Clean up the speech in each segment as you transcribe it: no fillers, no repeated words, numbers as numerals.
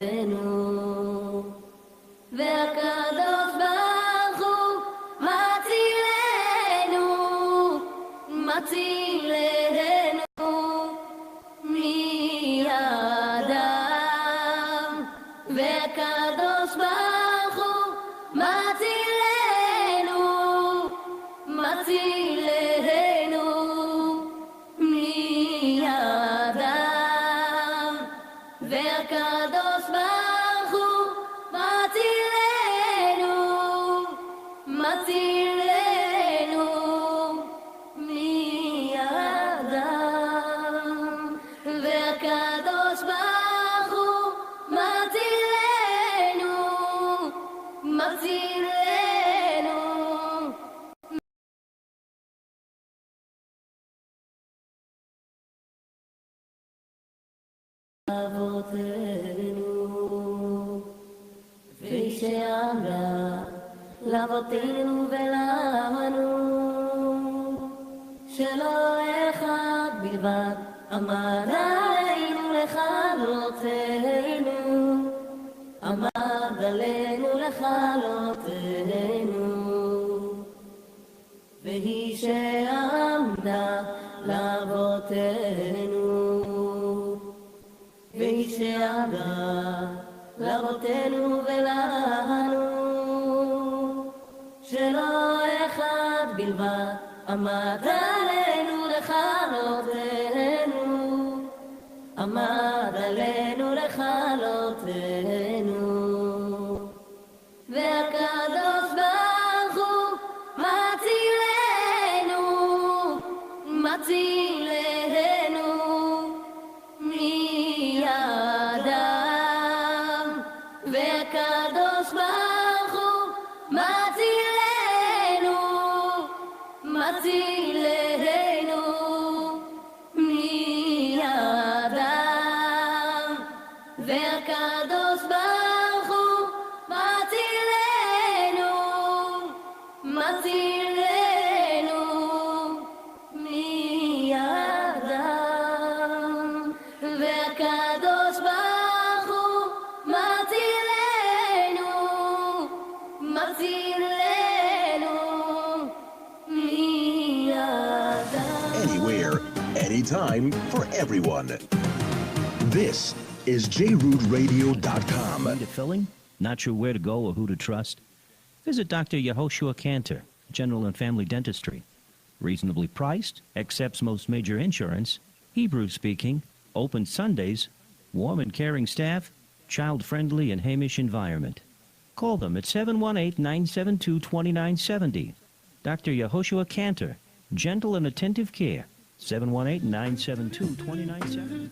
והקדוש ברוך הוא מצילנו מידם, והקדוש ברוך הוא מצילנו מידם, והקדוש ברוך הוא מצילנו מידם, והקדוש ברוך הוא מצילנו אבותינו כפי שאמרה לאבותינו ולנו, שלא אחד בלבד עמד עלינו לכלותנו, עמד עלינו לכלותנו, והיא שעמדה לאבותינו, והיא שעמדה לאבותינו ולנו, שלא אחד בלבד עמד עלינו לכלותנו, עמד עלינו לכלותנו, והקדוש ברוך הוא מצילנו מידם, והקדוש ברוך הוא מצילנו מידם, והקדוש ברוך הוא מצילנו מידם, והקדוש ברוך הוא מצילנו מידם. Anywhere, anytime, for everyone. This is JRootRadio.com. Need a filling? Not sure where to go or who to trust? Visit Dr. Yehoshua Cantor, General and Family Dentistry. Reasonably priced, accepts most major insurance, Hebrew speaking, open Sundays, warm and caring staff, child-friendly and Hamish environment. Call them at 718-972-2970. Dr. Yehoshua Cantor, gentle and attentive care. 718-972-2970.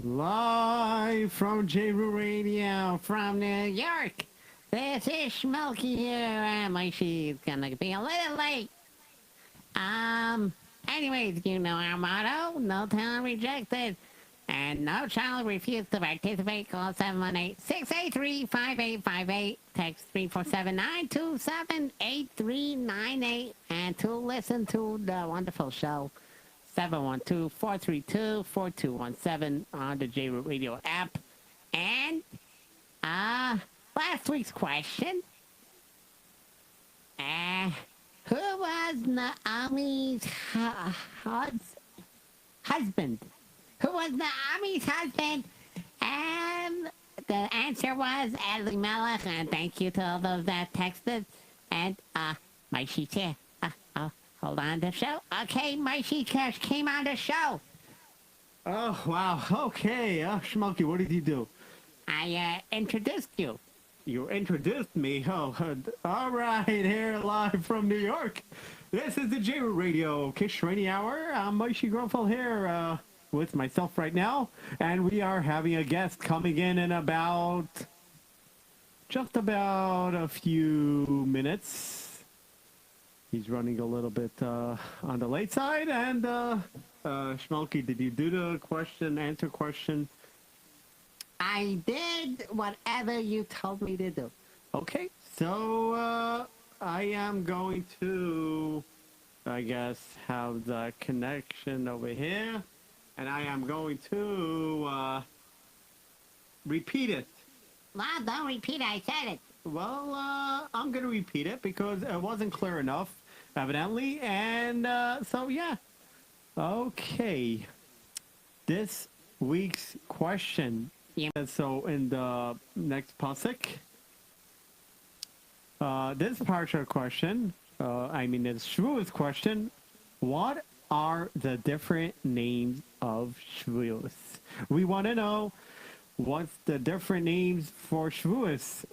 Live from Jroot Radio from New York. This is Smokey here. My she's gonna be a little late. Anyways, you know our motto: no talent rejected, and no child refused to participate. Call 718-683-5858. Text 347-927-8398, and to listen to the wonderful show. 712-432-4217 on the Jroot Radio app. And last week's question, who was Naomi's husband? Who was Naomi's husband? And the answer was Elimelech. And thank you to all those that texted. And my she's here. Hold on to the show. Okay, Maishi Cash came on the show. Oh, wow. Okay. Schmokey, what did you do? I introduced you. You introduced me. Oh, all right. Here live from New York. This is the Jroot Radio Kishroni Hour. I'm Maishi Grofel here with myself right now. And we are having a guest coming in just about a few minutes. He's running a little bit on the late side. And Schmokey, did you do the answer question? I did whatever you told me to do. Okay, so I am going to I guess, have the connection over here. And I am going to repeat it. Well, don't repeat it. I said it. Well, I'm going to repeat it because it wasn't clear enough, evidently. And so, yeah. Okay. This week's question. Yeah. So, in the next pasuk, this parshat question, this Shavuos question, what are the different names of Shavuos? We want to know what's the different names for Shavuos.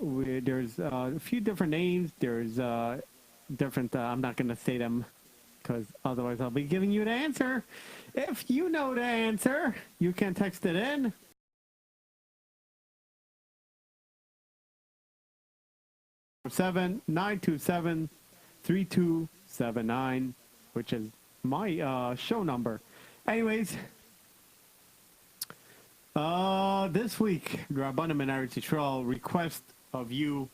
There's a few different names. There's different, I'm not going to say them because otherwise I'll be giving you the answer. If you know the answer, you can text it in. Seven 927-3279, which is my show number. Anyways, this week, Rabbanim and Eretz Yisrael request of you,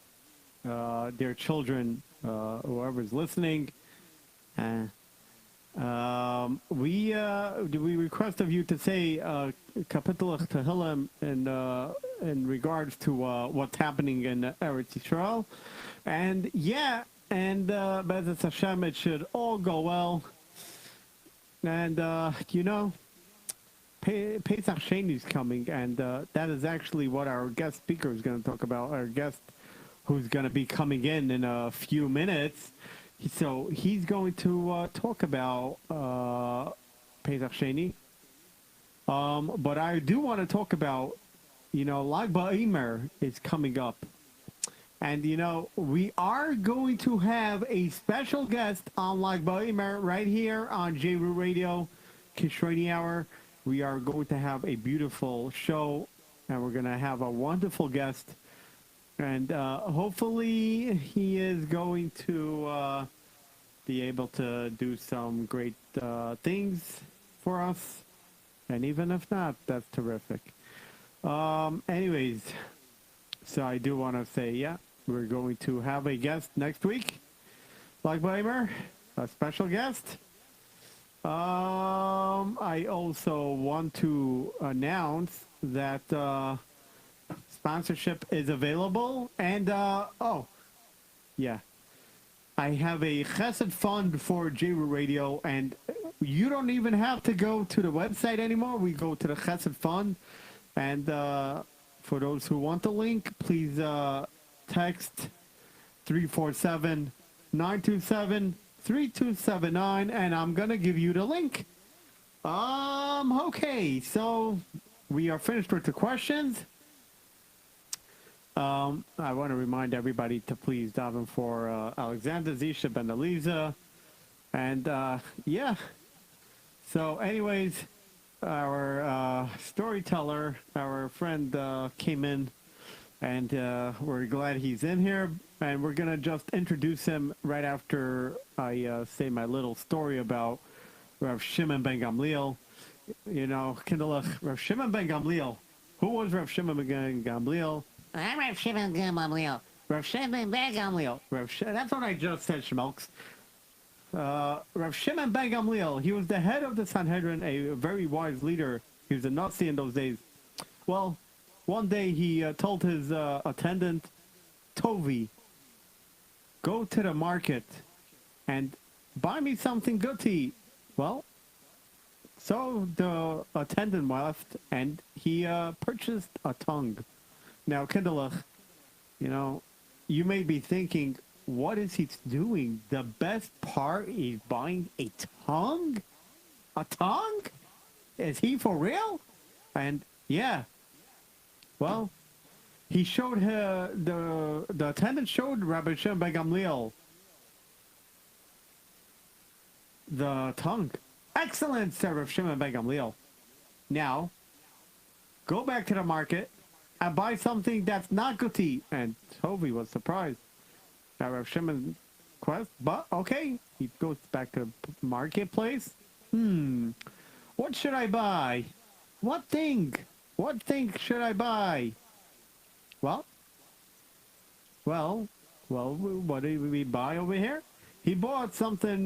their children, whoever's listening, we request of you to say Kapitel Tehillim in regards to what's happening in Eretz Yisrael, and B'ezras Hashem, it should all go well. And Pesach Sheni is coming, and that is actually what our guest speaker is going to talk about. Our guest, who's going to be coming in a few minutes. So he's going to talk about Pesach Sheni. But I do want to talk about, Lag BaOmer is coming up. And, we are going to have a special guest on Lag BaOmer right here on Jroot Radio, Kishroni Hour. We are going to have a beautiful show, and we're going to have a wonderful guest. And hopefully he is going to be able to do some great things for us. And even if not, that's terrific. Anyways, so I do want to say, we're going to have a guest next week. Lag BaOmer, a special guest. I also want to announce that sponsorship is available, and I have a chesed fund for Jroot Radio, and you don't even have to go to the website anymore. We go to the chesed fund, and for those who want the link, please text 347-927-3279, and I'm gonna give you the link. Okay, so we are finished with the questions. I want to remind everybody to please daven for Alexander, Zisha, Ben Eliza. And so anyways, our storyteller, our friend came in, and we're glad he's in here. And we're going to just introduce him right after I say my little story about Rav Shimon ben Gamliel. Kindlech, Rav Shimon ben Gamliel. Who was Rav Shimon ben Gamliel? I'm Rav Shimon ben Gamliel. Rav Shimon ben Gamliel. That's what I just said, Schmelks. Rav Shimon ben Gamliel, he was the head of the Sanhedrin, a very wise leader. He was a Nazi in those days. Well, one day he told his attendant, Tovi, go to the market and buy me something good to eat. Well, so the attendant left, and he purchased a tongue. Now, Kindlech, you may be thinking, what is he doing? The best part is buying a tongue? A tongue? Is he for real? And well, he showed her, the attendant showed Rabbi Shimon ben Gamliel the tongue. Excellent, said Rabbi Shimon ben Gamliel. Now, go back to the market and buy something that's not good to eat. And Tovi was surprised. Now Rav Shimon quest, but okay. He goes back to the marketplace. What should I buy? What thing should I buy? Well, what did we buy over here? He bought something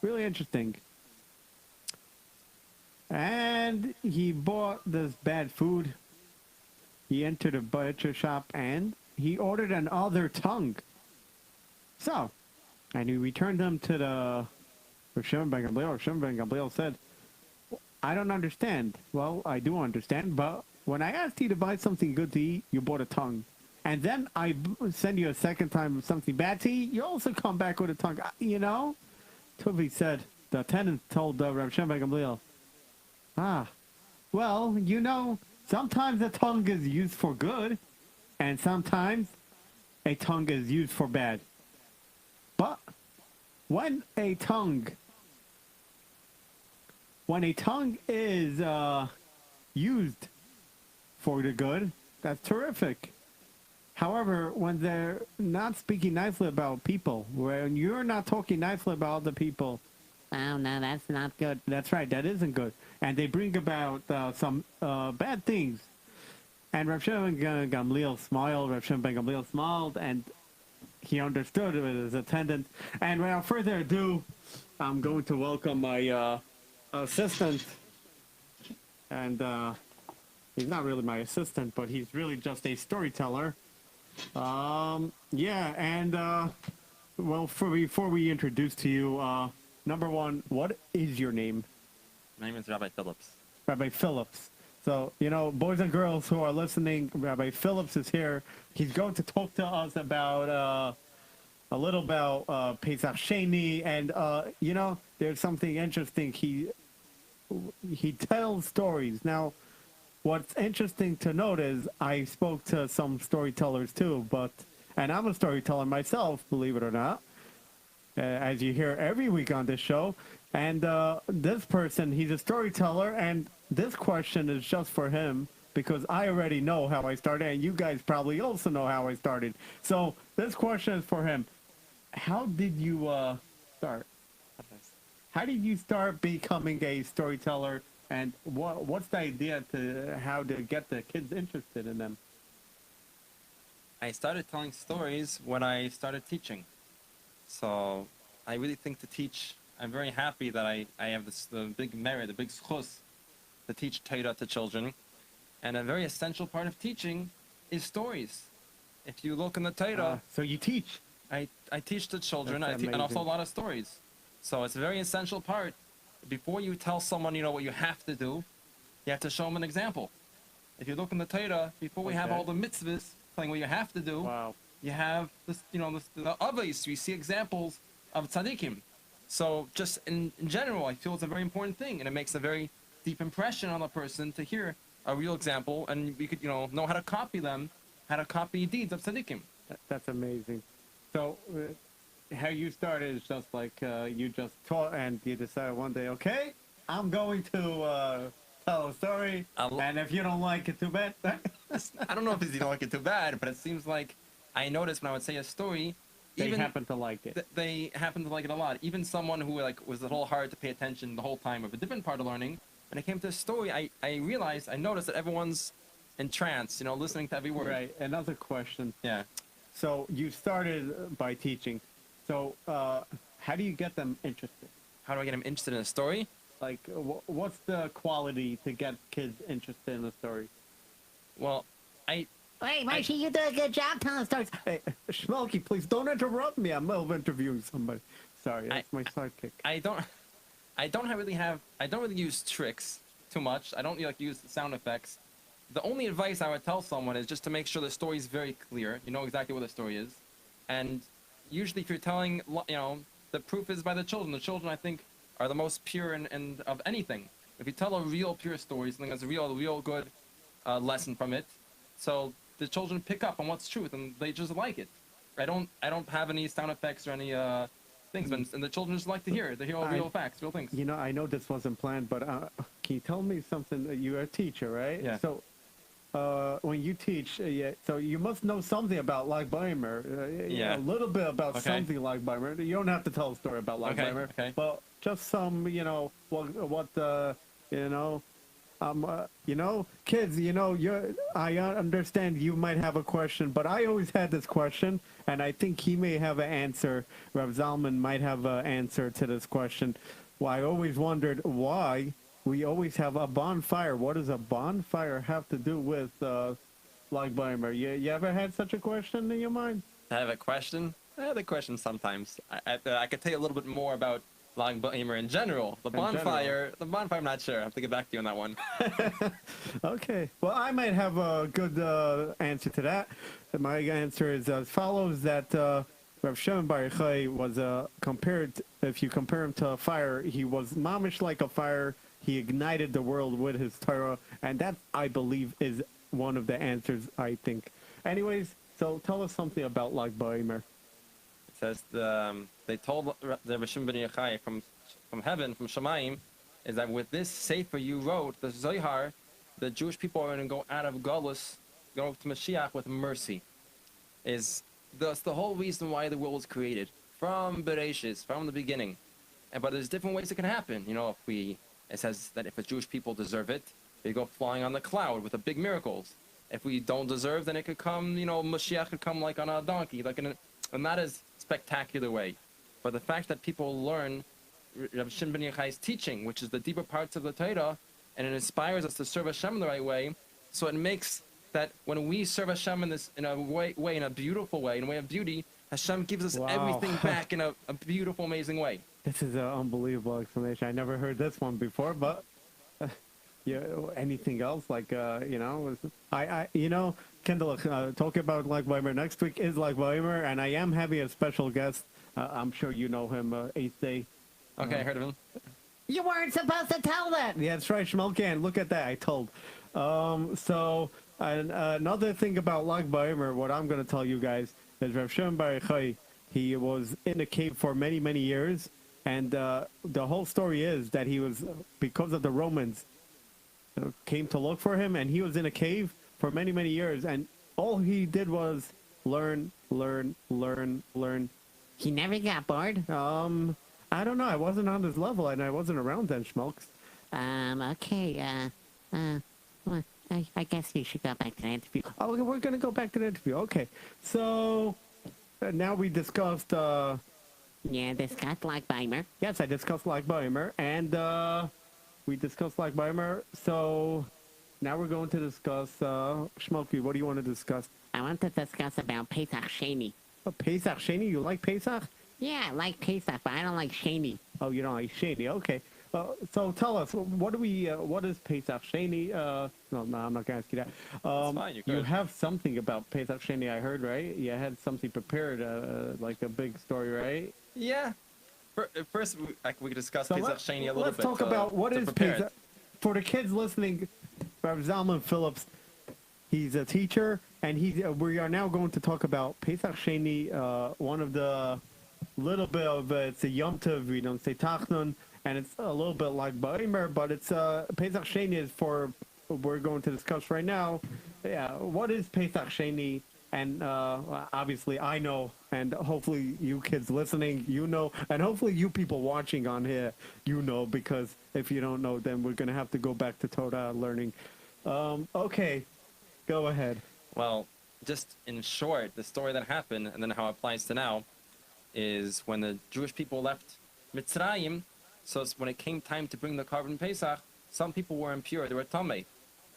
really interesting. And he bought this bad food. He entered a butcher shop and he ordered another tongue. So, and he returned them to the Rav Shimon ben Gamliel. Rav Shimon ben Gamliel said, I don't understand. Well, I do understand, but when I asked you to buy something good to eat, you bought a tongue. And then I send you a second time something bad to eat, you also come back with a tongue. You know? Tuvi said, the attendant told Rav Shimon ben Gamliel, well, you know, sometimes a tongue is used for good, and sometimes a tongue is used for bad. But when a tongue is used for the good, that's terrific. However, when they're not speaking nicely about people, when you're not talking nicely about other people, Oh, no, that's not good. that's right, that isn't good. And they bring about some bad things. And Rav Shimon ben Gamliel smiled, Rav Shimon ben Gamliel smiled, and he understood it with his attendant. And without further ado, I'm going to welcome my assistant. And he's not really my assistant, but he's really just a storyteller. Yeah, and well, before we introduce to you, number one, what is your name? My name is Rabbi Phillips. Rabbi Phillips. So, you know, boys and girls who are listening, Rabbi Phillips is here. He's going to talk to us about a little about Pesach Sheni, and you know, there's something interesting. He tells stories. Now, what's interesting to note is I spoke to some storytellers too, and I'm a storyteller myself, believe it or not, as you hear every week on this show. And this person, he's a storyteller, and this question is just for him because I already know how I started, and you guys probably also know how I started. So this question is for him. How did you start? How did you start becoming a storyteller, and what's the idea to how to get the kids interested in them? I started telling stories when I started teaching. So I really think to teach, I'm very happy that I have the big merit, the big schus to teach Torah to children. And a very essential part of teaching is stories. If you look in the Torah, So you teach. I teach the children, That's and also a amazing. lot of stories. So it's a very essential part. Before you tell someone, you know, what you have to do, you have to show them an example. If you look in the Torah, before we have Okay. all the mitzvahs, telling what you have to do, Wow. you have this, you know, the avos. We see examples of tzaddikim. So just in general, I feel it's a very important thing, and it makes a very deep impression on the person to hear a real example, and we could, you know how to copy them, how to copy deeds of tzaddikim. That's amazing. So how you started is just like you just taught, and you decided one day, okay, I'm going to tell a story, and if you don't like it, too bad. I don't know if you don't like it too bad, but it seems like I noticed when I would say a story, They happen to like it. they happen to like it a lot. Even someone who like was a little hard to pay attention the whole time of a different part of learning, when it came to a story, I realized, I noticed that everyone's in trance, you know, listening to every word. Right. Another question. Yeah. So you started by teaching. So how do you get them interested? How do I get them interested in a story? Like, what's the quality to get kids interested in a story? Well, Wait, Moshe, you do a good job telling stories. Hey, Shmulky, please don't interrupt me. I'm in the middle of interviewing somebody. Sorry, that's my sidekick. I don't really use tricks too much. I don't like use sound effects. The only advice I would tell someone is just to make sure the story is very clear. You know exactly what the story is. And usually if you're telling, you know, the proof is by the children. The children, I think, are the most pure and of anything. If you tell a real pure story, something that's a real good lesson from it, so the children pick up on what's truth and they just like it. I don't have any sound effects or any things, and the children just like to hear. They hear all real facts, real things. You know, I know this wasn't planned, but can you tell me something? You're a teacher, right? Yeah. So when you teach, so you must know something about Lag Baimer. Yeah. A little bit about Okay. something Lag Baimer. You don't have to tell a story about Lag Okay, Baimer. okay. But just some, you know, what you know, Kids, I understand you might have a question, but I always had this question, and I think he may have an answer. Rav Zalman might have an answer to this question. Well, I always wondered why we always have a bonfire. What does a bonfire have to do with Lag Baimer? You ever had such a question in your mind? I have a question. I have a question sometimes. I could tell you a little bit more about Lag Baimer in general. The bonfire, I'm not sure. I have to get back to you on that one. Okay. Well, I might have a good answer to that. My answer is as follows: that Rav Shimon Bar Yochai was compared. If you compare him to a fire, he was mamish like a fire. He ignited the world with his Torah, and that, I believe, is one of the answers, I think. Anyways, so tell us something about Lag Baimer. It says they told the Rishon ben Yochai from heaven, from Shemayim, is that with this sefer you wrote, the Zohar, the Jewish people are going to go out of Galus, go to Mashiach with mercy. That's the whole reason why the world was created, from Bereshis, from the beginning. But there's different ways it can happen. It says that if the Jewish people deserve it, they go flying on the cloud with the big miracles. If we don't deserve, then it could come, Mashiach could come like on a donkey, like in a not as spectacular way. But the fact that people learn Rav Shimon ben Yochai's teaching, which is the deeper parts of the Torah, and it inspires us to serve Hashem the right way, so it makes that when we serve Hashem in a way, in a beautiful way, in a way of beauty, Hashem gives us everything back in a beautiful, amazing way. This is an unbelievable explanation. I never heard this one before, but anything else? Like, Kendall, talking about Lag Baimer next week is Lag Baimer, and I am having a special guest. I'm sure you know him, 8th Day. Okay, I heard of him. You weren't supposed to tell that. Yeah, that's right, Shmelkan. Look at that, I told. Another thing about Lag Baimer, what I'm going to tell you guys, is Rav Shimon Bar Yochai, he was in a cave for many, many years, and the whole story is that he was, because of the Romans, came to look for him, and he was in a cave for many, many years, and all he did was learn. He never got bored? I don't know. I wasn't on his level, and I wasn't around then, Schmelks. Okay, well, I guess you should go back to the interview. Oh, we're going to go back to the interview. Okay. So, now we discussed... discussed Lag Baimer. Yes, I discussed Lag Baimer, and we discussed Lag Baimer. So, now we're going to discuss... Shmelky, what do you want to discuss? I want to discuss about Pesach Sheni. Oh, Pesach Sheni? You like Pesach? Yeah, I like Pesach, but I don't like Sheni. Oh, you don't like Sheni? Okay. So tell us, what is Pesach Sheni? No, I'm not going to ask you that. Fine, you have something about Pesach Sheni, I heard, right? You had something prepared, like a big story, right? Yeah. First, we could discuss Pesach Sheni a little bit. Let's talk about what is Pesach. For the kids listening, Rav Zalman Phillips, he's a teacher, and we are now going to talk about Pesach Sheni, one of the little bit of it's a Yom Tov, we don't say Tachnun, and it's a little bit like Baimer, but it's Pesach Sheni is for we're going to discuss right now. Yeah, what is Pesach Sheni? And obviously I know, and hopefully you kids listening, you know, and hopefully you people watching on here, you know, because if you don't know, then we're gonna have to go back to Torah learning. Okay, go ahead. Well, just in short, the story that happened, and then how it applies to now, is when the Jewish people left Mitzrayim, so when it came time to bring the Korban Pesach, some people were impure, they were tamei,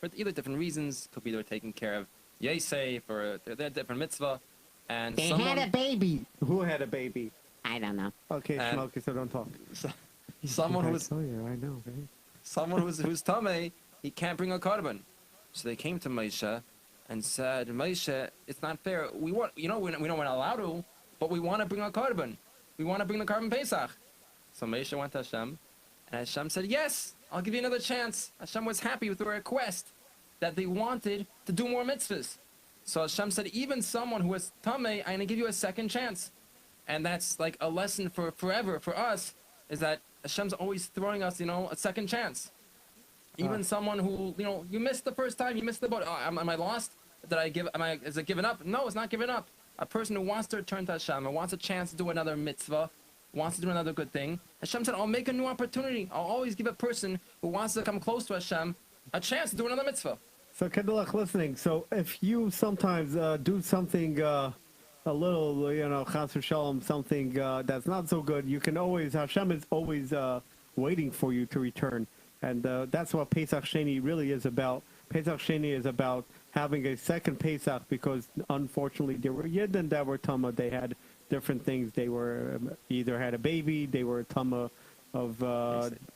for either different reasons. Could be they were taking care of Yosef, or they're different mitzvah, and they had a baby. Who had a baby? I don't know. Okay, Shmelky, so don't talk. Someone who's I know, right? Someone who's tamei, he can't bring a korban. So they came to Moshe and said, Moshe, it's not fair. We want, we don't want to allow to, but we want to bring a korban. We want to bring the Korban Pesach. So Moshe went to Hashem, and Hashem said, yes, I'll give you another chance. Hashem was happy with the request that they wanted to do more mitzvahs. So Hashem said, even someone who is tamei, I'm going to give you a second chance. And that's like a lesson for forever for us, is that Hashem's always throwing us, a second chance. Even someone who, you missed the first time, you missed the boat. Oh, am I lost? Is it given up? No, it's not given up. A person who wants to return to Hashem and wants a chance to do another mitzvah, wants to do another good thing, Hashem said, I'll make a new opportunity. I'll always give a person who wants to come close to Hashem a chance to do another mitzvah. So, Kedalach listening. So, if you sometimes do something a little, chas v'shalom, something that's not so good, you can always, Hashem is always waiting for you to return. And that's what Pesach Sheni really is about. Pesach Sheni is about having a second Pesach because, unfortunately, there were Yidden that were Tama. They had different things. They were either had a baby, they were Tama of,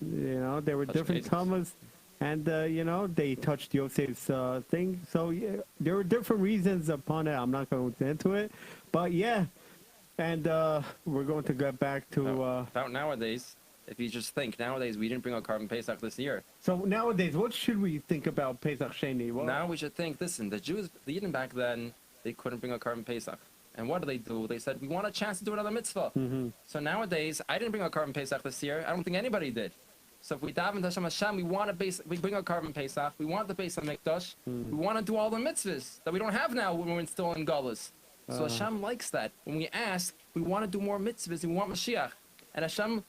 there were different Tamas. And, they touched Yosef's thing. So, yeah, there were different reasons upon it. I'm not going to go into it. But, yeah. And we're going to get back to... about nowadays, if you just think, nowadays we didn't bring a carbon Pesach this year. So, nowadays, what should we think about Pesach Sheni? Well, now we should think, listen, the Yidden back then, they couldn't bring a carbon Pesach. And what do? They said, we want a chance to do another mitzvah. Mm-hmm. So nowadays, I didn't bring a carbon Pesach this year. I don't think anybody did. So if we daven to Hashem, we bring a carbon Pesach. We want the Beis HaMikdash. We want to do all the mitzvahs that we don't have now when we're still in Galus. So Hashem likes that. When we ask, we want to do more mitzvahs and we want Mashiach. And Hashem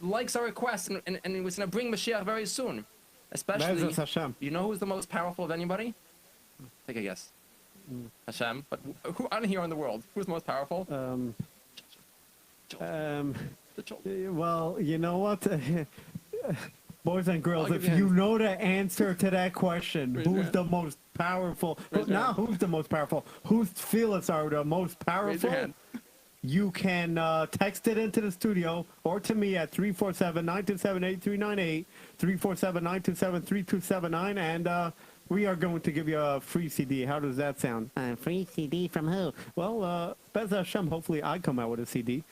likes our request and He was going to bring Mashiach very soon. Especially, Hashem. You know who's the most powerful of anybody? Take a guess. Hashem. But who out here in the world? Who's the most powerful? Well, you know what? Boys and girls, I'll if give you you hands. know the answer to that question, Raise your who's hand. the most powerful? Raise your Now, hand. who's the most powerful? Whose phillips are the most Raise powerful? your hand. You can text it into the studio or to me at 347-927-8398, 347-927-3279, and we are going to give you a free CD. How does that sound? Free CD from who? Well, Bez Hashem, hopefully I come out with a CD.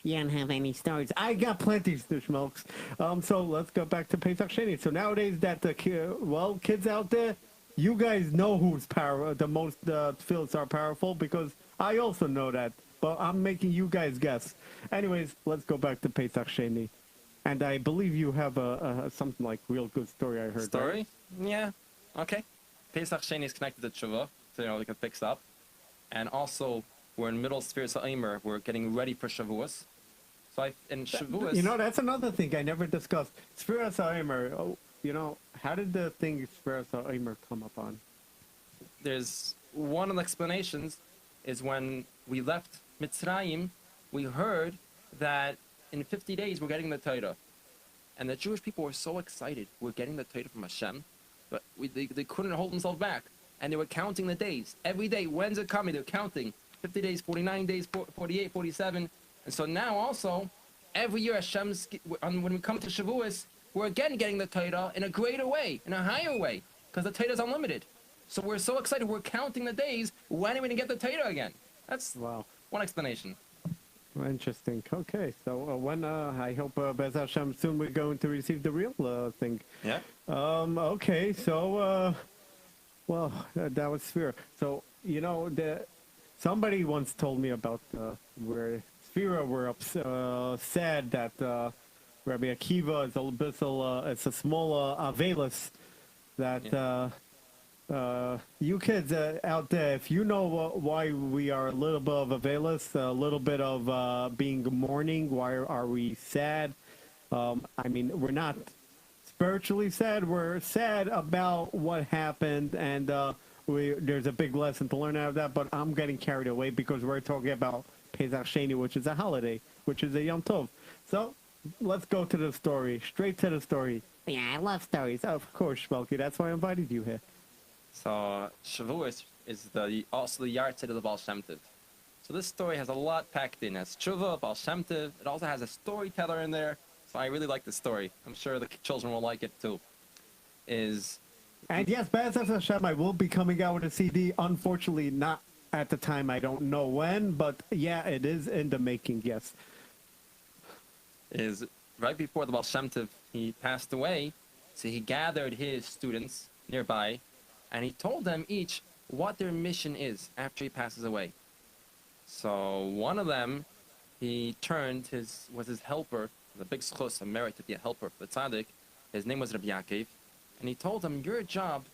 You don't have any stories. I got plenty, Schmokes. So let's go back to Pesach Sheni. So nowadays that kids out there, you guys know who's the most fields are powerful because I also know that. But I'm making you guys guess. Anyways, let's go back to Pesach Sheni. And I believe you have something like real good story I heard. Story? Right? Yeah. Okay. Pesach Sheni is connected to Tshuva, so we can fix up. And also, we're in middle spheres of emor. We're getting ready for Shavuos. So in Shavuos... You know, that's another thing I never discussed. Spheres of emor. How did the thing Spheres of emor come up on? There's one of the explanations is when we left Mitzrayim, we heard that in 50 days we're getting the Torah. And the Jewish people were so excited. We're getting the Torah from Hashem. But they couldn't hold themselves back. And they were counting the days. Every day, when's it coming? They're counting. 50 days, 49 days, 48, 47. And so now also, every year when we come to Shavuos, we're again getting the Torah in a greater way, in a higher way. Because the Torah is unlimited. So we're so excited. We're counting the days. When are we going to get the Torah again? That's Wow. one explanation. Interesting. Okay, so when I hope Bez Hashem soon we're going to receive the real thing. Yeah. Okay, so that was Sphere. So somebody once told me about where Sphera were sad that Rabbi Akiva is a bit it's a small Avelis that. You kids out there, if you know why we are a little bit of Avelis, a little bit of being mourning, why are we sad? We're not spiritually sad. We're sad about what happened, and there's a big lesson to learn out of that, but I'm getting carried away because we're talking about Pesach Sheni, which is a holiday, which is a Yom Tov. So let's go to the story, straight to the story. Yeah, I love stories. Of course, Shmelky, that's why I invited you here. So Shavuos is also the yahrzeit of the Baal Shem Tov. So this story has a lot packed in. It has Tshuva, Baal Shem Tov. It also has a storyteller in there. So I really like the story. I'm sure the children will like it too. And yes, Bez Hashem, I will be coming out with a CD. Unfortunately, not at the time. I don't know when, but yeah, it is in the making. Yes. Is right before the Baal Shem Tov, he passed away. So he gathered his students nearby. And he told them each what their mission is after he passes away. So one of them, he was his helper, the big schus, a merit to be a helper for the tzaddik. His name was Rabbi Yaakov. And he told them, your job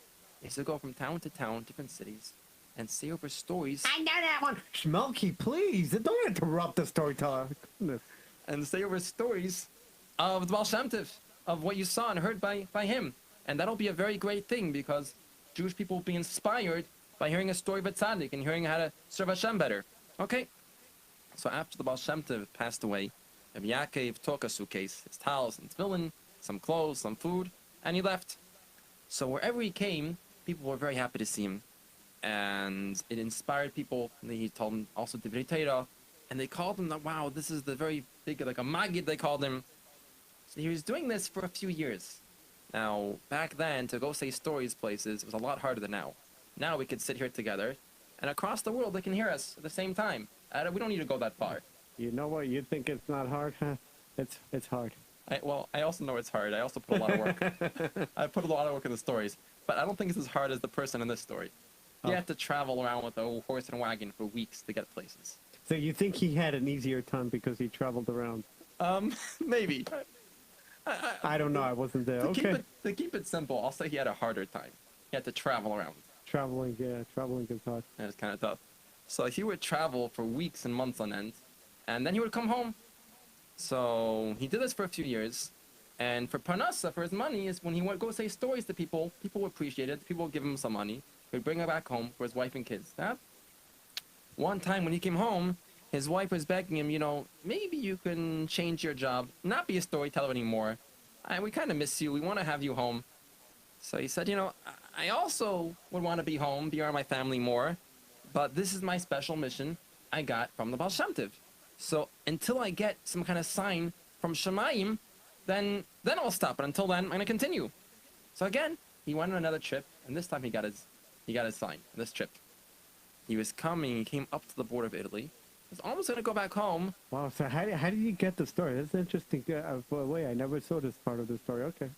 is to go from town to town, different cities, and say over stories. I know that one. Shmelky, please, don't interrupt the storyteller. Goodness. And say over stories of the Baal Shem Tov, of what you saw and heard by him. And that'll be a very great thing because Jewish people will be inspired by hearing a story of a tzaddik and hearing how to serve Hashem better. Okay? So after the Baal Shem Tov passed away, Rabbi Yaakov took a suitcase, his towels and tefillin, some clothes, some food, and he left. So wherever he came, people were very happy to see him. And it inspired people. He told them also Divrei Torah, and they called him, wow, this is the very big, like a Magid, they called him. So he was doing this for a few years. Now, back then, to go say stories places was a lot harder than now. Now we could sit here together, and across the world they can hear us at the same time. We don't need to go that far. You know what? You think it's not hard? Huh? It's hard. I also know it's hard. I also put a lot of work. I put a lot of work in the stories. But I don't think it's as hard as the person in this story. You have to travel around with a horse and wagon for weeks to get places. So you think he had an easier time because he traveled around? Maybe. I don't know. I wasn't there. To keep it simple, I'll say he had a harder time. He had to travel around. Traveling is hard. And it's kind of tough. So he would travel for weeks and months on end, and then he would come home. So he did this for a few years, and for Parnasa, for his money, is when he would go say stories to people, people would appreciate it, people would give him some money, he would bring it back home for his wife and kids. Now, one time when he came home, his wife was begging him, maybe you can change your job, not be a storyteller anymore. We kind of miss you, we want to have you home. So he said, I also would want to be home, be around my family more, but this is my special mission I got from the Baal Shem Tov. So until I get some kind of sign from Shemayim, then I'll stop. But until then, I'm going to continue. So again, he went on another trip, and this time he got his sign on this trip. He was coming, he came up to the border of Italy. He was almost going to go back home. Wow, so how did you get the story? That's interesting. Wait, I never saw this part of the story. Okay.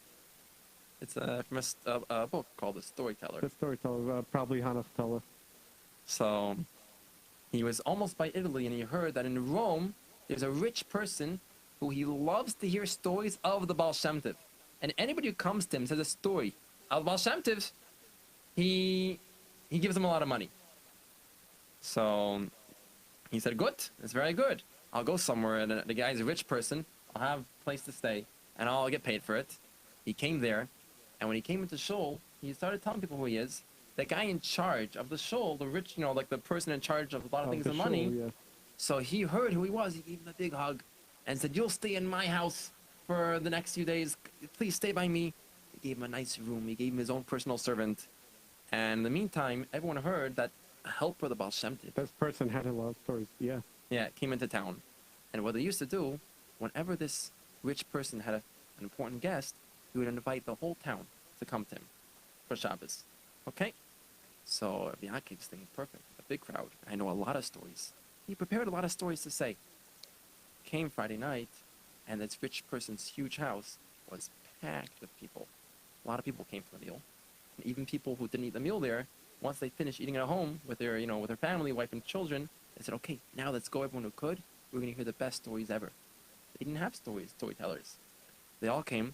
It's from a book called The Storyteller. The Storyteller, probably Hanaftella. So he was almost by Italy, and he heard that in Rome, there's a rich person who he loves to hear stories of the Baal Shem Tov. And anybody who comes to him and says a story of Baal Shem Tov, he gives them a lot of money. So he said, good, it's very good. I'll go somewhere, and the guy's a rich person. I'll have a place to stay, and I'll get paid for it. He came there, and when he came into Shul, he started telling people who he is. The guy in charge of the Shul, the rich, like the person in charge of a lot of things and money. Yeah. So he heard who he was. He gave him a big hug and said, you'll stay in my house for the next few days. Please stay by me. He gave him a nice room. He gave him his own personal servant. And in the meantime, everyone heard that a helper of the Baal Shem Tov. This person had a lot of stories, yeah. Yeah, came into town. And what they used to do, whenever this rich person had an important guest, he would invite the whole town to come to him for Shabbos. Okay? So Rabbi Yaakov's thinking, perfect, a big crowd. I know a lot of stories. He prepared a lot of stories to say. Came Friday night, and this rich person's huge house was packed with people. A lot of people came for the meal. And even people who didn't eat the meal there, once they finished eating at home with their, with their family, wife and children, they said, okay, now let's go, everyone who could. We're going to hear the best stories ever. They didn't have storytellers. They all came,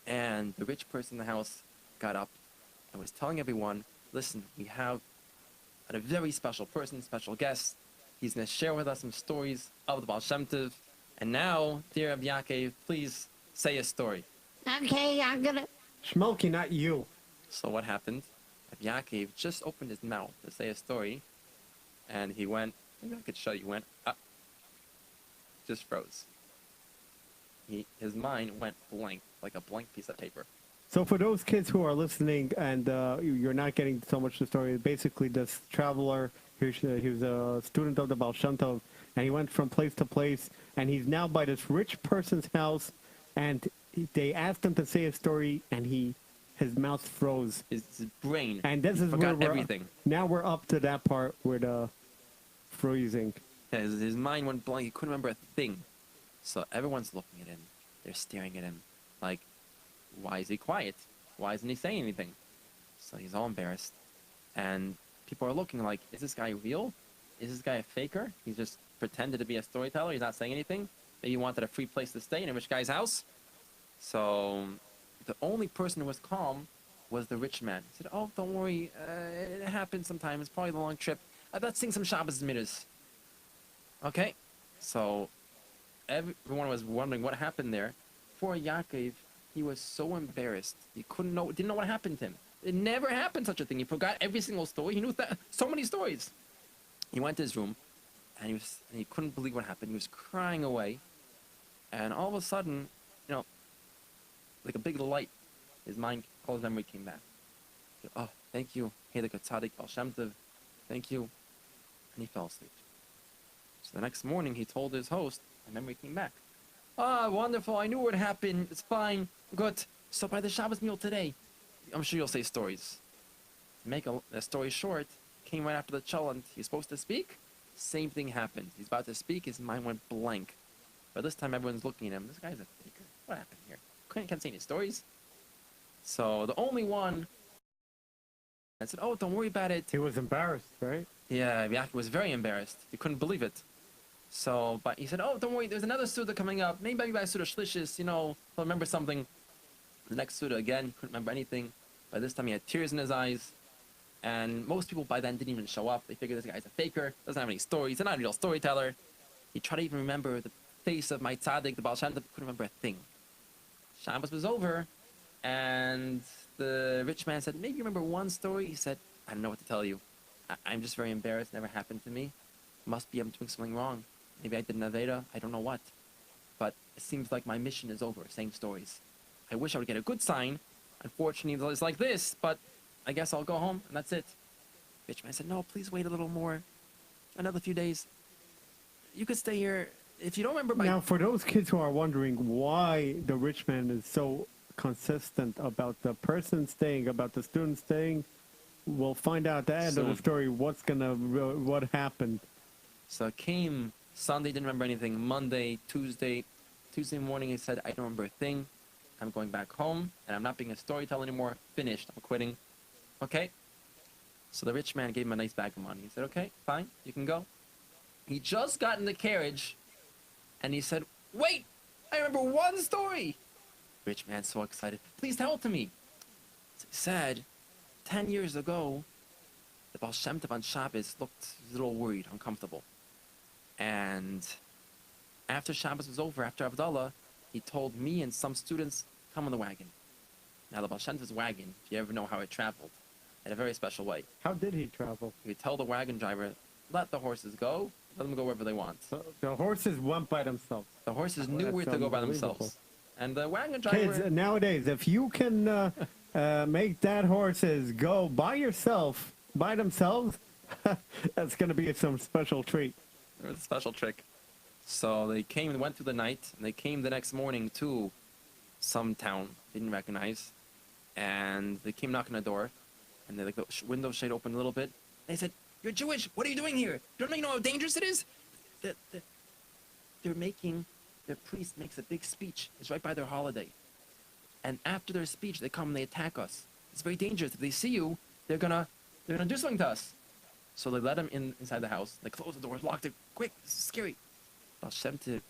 and the rich person in the house got up and was telling everyone, listen, we have a very special person, special guest. He's going to share with us some stories of the Baal Shem Tov. And now, dear Rabbi Yaakov, please say a story. Okay, I'm gonna... Shmulky, not you. So what happened? Rabbi Yaakov just opened his mouth to say a story, and he went, maybe I could show you, went up. Just froze. His mind went blank, like a blank piece of paper. So for those kids who are listening and you're not getting so much the story, basically this traveler, he was a student of the Baal Shem Tov, and he went from place to place, and he's now by this rich person's house, and they asked him to say a story, and his mouth froze. His brain. And this is forgot where everything. Now we're up to that part where the freezing. Yeah, his mind went blank. He couldn't remember a thing. So everyone's looking at him. They're staring at him like, why is he quiet? Why isn't he saying anything? So he's all embarrassed. And people are looking like, is this guy real? Is this guy a faker? He's just pretended to be a storyteller. He's not saying anything. Maybe he wanted a free place to stay in a rich guy's house. So the only person who was calm was the rich man. He said, oh, don't worry. It happens sometimes. It's probably a long trip. Let's sing some Shabbos mitters. Okay? So everyone was wondering what happened there. Poor Yaakov, He was so embarrassed. He didn't know what happened to him. It never happened such a thing. He forgot every single story. He knew that so many stories. He went to his room, and he couldn't believe what happened. He was crying away, and all of a sudden, like a big light, his mind, all his memory came back. He said, oh, thank you, hey, the Tzaddik Baal Shem Tov, thank you, and he fell asleep. So the next morning, he told his host, my memory came back. Ah, wonderful, I knew what happened, it's fine, good. So by the Shabbos meal today, I'm sure you'll say stories. To make a story short, came right after the chalent. He's supposed to speak. Same thing happened. He's about to speak. His mind went blank. But this time, everyone's looking at him. This guy's a faker. What happened here? Can't say any stories. So the only one, I said, oh, don't worry about it. He was embarrassed, right? Yeah, Yaakov was very embarrassed. He couldn't believe it. So, but he said, oh, don't worry. There's another Suda coming up. Maybe by Suda Shlishis, he'll remember something. The next Suda, again, couldn't remember anything. By this time, he had tears in his eyes. And most people by then didn't even show up. They figured this guy's a faker, doesn't have any stories, he's not a real storyteller. He tried to even remember the face of my tzaddik, the Baal Shem Tov, couldn't remember a thing. Shabbos was over, and the rich man said, maybe you remember one story? He said, I don't know what to tell you. I'm just very embarrassed, never happened to me. Must be I'm doing something wrong. Maybe I did an Aveda, I don't know what. But it seems like my mission is over, saying stories. I wish I would get a good sign. Unfortunately, it's like this, but I guess I'll go home, and that's it. Rich man said, no, please wait a little more. Another few days. You could stay here. If you don't remember Now, for those kids who are wondering why the rich man is so consistent about the person staying, about the student staying, we'll find out at the end of the story what happened. So it came Sunday, didn't remember anything. Monday, Tuesday morning, he said, I don't remember a thing. I'm going back home, and I'm not being a storyteller anymore. Finished. I'm quitting. Okay. So the rich man gave him a nice bag of money. He said, okay, fine, you can go. He just got in the carriage, and he said, wait, I remember one story. Rich man so excited. Please tell it to me. So he said, 10 years ago, the Baal Shem Tov on Shabbos looked a little worried, uncomfortable. And after Shabbos was over, after Havdalah, he told me and some students, come on the wagon. Now the Baal Shem Tov's wagon, if you ever know how it traveled, in a very special way. How did he travel? He would tell the wagon driver, let the horses go, let them go wherever they want. So the horses went by themselves. The horses knew where to go by themselves. And the wagon driver... Kids, nowadays, if you can make that horses go by themselves, that's going to be some special treat. It was a special trick. So they came and went through the night, and they came the next morning to some town they didn't recognize, and they came knocking on the door, and the window shade opened a little bit. They said, you're Jewish, what are you doing here? You know how dangerous it is? The priest makes a big speech. It's right by their holiday. And after their speech, they come and they attack us. It's very dangerous. If they see you, they're gonna do something to us. So they let him inside the house. They closed the doors, locked it. Quick, this is scary. Baal Shem Tov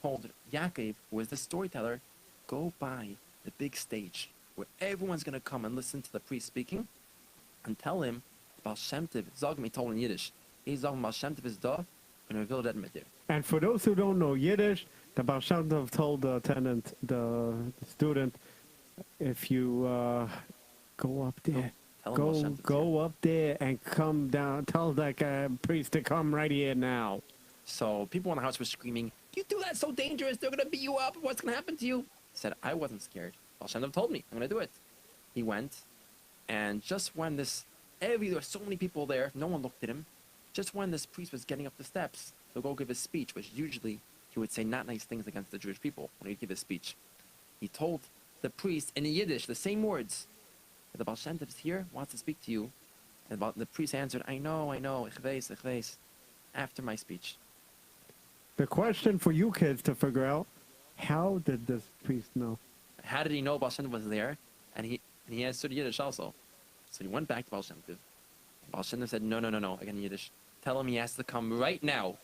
told Yaakov, who was the storyteller, go by the big stage where everyone's gonna come and listen to the priest speaking, and tell him Baal Shem Tov, Zog me told in Yiddish, Baal Shem Tov is da, and revealed that mit dir. And for those who don't know Yiddish, the Baal Shem Tov told the tenant, the student, if you go up there, go up there and come down, tell that priest to come right here now. So people in the house were screaming, you do that, so dangerous, they're gonna beat you up, what's gonna happen to you? He said, I wasn't scared. Baal Shem Tov told me, I'm gonna do it. He went, and just when there were so many people there, no one looked at him, just when this priest was getting up the steps to go give his speech, which usually he would say not nice things against the Jewish people when he'd give his speech, he told the priest in Yiddish the same words, the Baal Shem Tov is here, wants to speak to you. And the priest answered, I know, ich weiß, after my speech. The question for you kids to figure out, how did this priest know? How did he know Baal Shem Tov was there? And he answered Yiddish also. So he went back to Baal Shem Tov. Baal Shem Tov said, no, again in Yiddish. Tell him he has to come right now.